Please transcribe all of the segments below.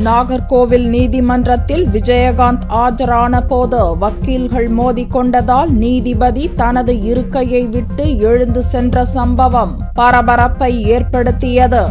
நாகர்கோவில் நீதிமன்றத்தில் விஜயகாந்த் ஆஜரான போது வக்கீல்கள் மோதிக்கொண்டதால் நீதிபதி தனது இருக்கையை விட்டு எழுந்து சென்ற சம்பவம் பரபரப்பை ஏற்படுத்தியது.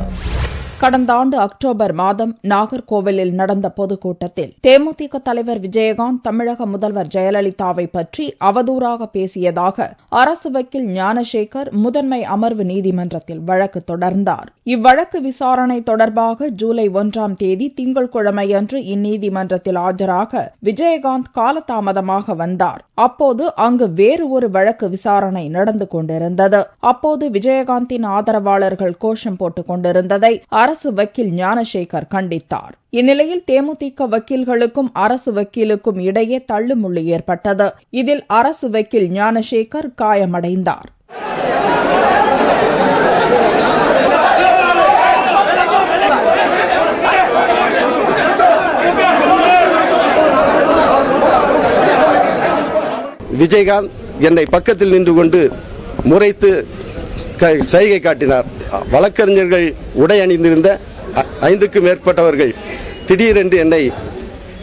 கடந்த ஆண்டு அக்டோபர் மாதம் நாகர்கோவிலில் நடந்த பொதுக்கூட்டத்தில் தேமுதிக தலைவர் விஜயகாந்த் தமிழக முதல்வர் ஜெயலலிதாவை பற்றி அவதூறாக பேசியதாக அரசு வக்கீல் ஞானசேகர் முதன்மை அமர்வு நீதிமன்றத்தில் வழக்கு தொடர்ந்தார். இவ்வழக்கு விசாரணை தொடர்பாக ஜூலை 1ஆம் தேதி திங்கட்கிழமையன்று இந்நீதிமன்றத்தில் ஆஜராக விஜயகாந்த் காலதாமதமாக வந்தார். அப்போது அங்கு வேறு ஒரு வழக்கு விசாரணை நடந்து கொண்டிருந்தது. அப்போது விஜயகாந்தின் ஆதரவாளர்கள் கோஷம் போட்டுக் கொண்டிருந்ததை அரசு வக்கீல் ஞானசேகர் கண்டித்தார். இந்நிலையில் தேமுதிக வக்கீல்களுக்கும் அரசு வக்கீலுக்கும் இடையே தள்ளுமுள்ளு ஏற்பட்டது. இதில் அரசு வக்கீல் ஞானசேகர் காயமடைந்தார். விஜயகாந்த் என்னை பக்கத்தில் நின்று கொண்டு முறைத்து சைகை காட்டினார். வழக்கறிஞர்கள் உடை அணிந்திருந்த 5க்கும் மேற்பட்டவர்கள் திடீரென்று என்னை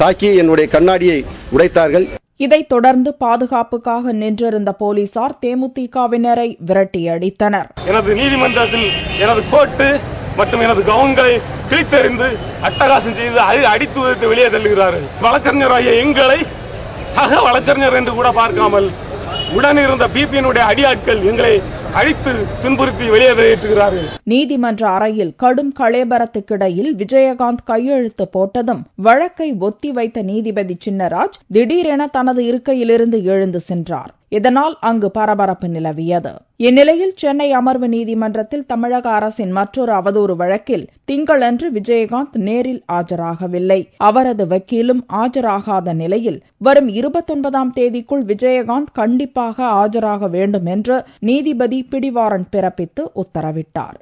தாக்கி என்னுடைய கண்ணாடியை உடைத்தார்கள். இதைத் தொடர்ந்து பாதுகாப்புக்காக நின்றிருந்த போலீசார் தேமுதிகவினரை விரட்டியடித்தனர். எனது நீதிமன்றத்தில் எனது கோட்டு மற்றும் எனது கவுன்களை கிழித்தெறிந்து அட்டகாசம் செய்து அடித்து உதைத்து வெளியே தள்ளுகிறார்கள். வழக்கறிஞராகிய எங்களை சக வழக்கறிஞர் என்று கூட பார்க்காமல் உடன் இருந்த பிபியினுடைய அடியாட்கள் எங்களை அடித்து துன்புறுத்தி வெளியேற்றுகிறார்கள். நீதிமன்ற அறையில் கடும் கலேபரத்துக்கிடையில் விஜயகாந்த் கையெழுத்து போட்டதும் வழக்கை ஒத்தி வைத்த நீதிபதி சின்னராஜ் திடீரென தனது இருக்கையிலிருந்து எழுந்து சென்றார். இதனால் அங்கு பரபரப்பு நிலவியது. இந்நிலையில் சென்னை அமர்வு நீதிமன்றத்தில் தமிழக அரசின் மற்றொரு அவதூறு வழக்கில் திங்களன்று விஜயகாந்த் நேரில் ஆஜராகவில்லை. அவரது வக்கீலும் ஆஜராகாத நிலையில் வரும் 29ஆம் தேதிக்குள் விஜயகாந்த் கண்டிப்பாக ஆஜராக வேண்டும் என்று நீதிபதி பிடிவாரண்ட் பிறப்பித்து உத்தரவிட்டார்.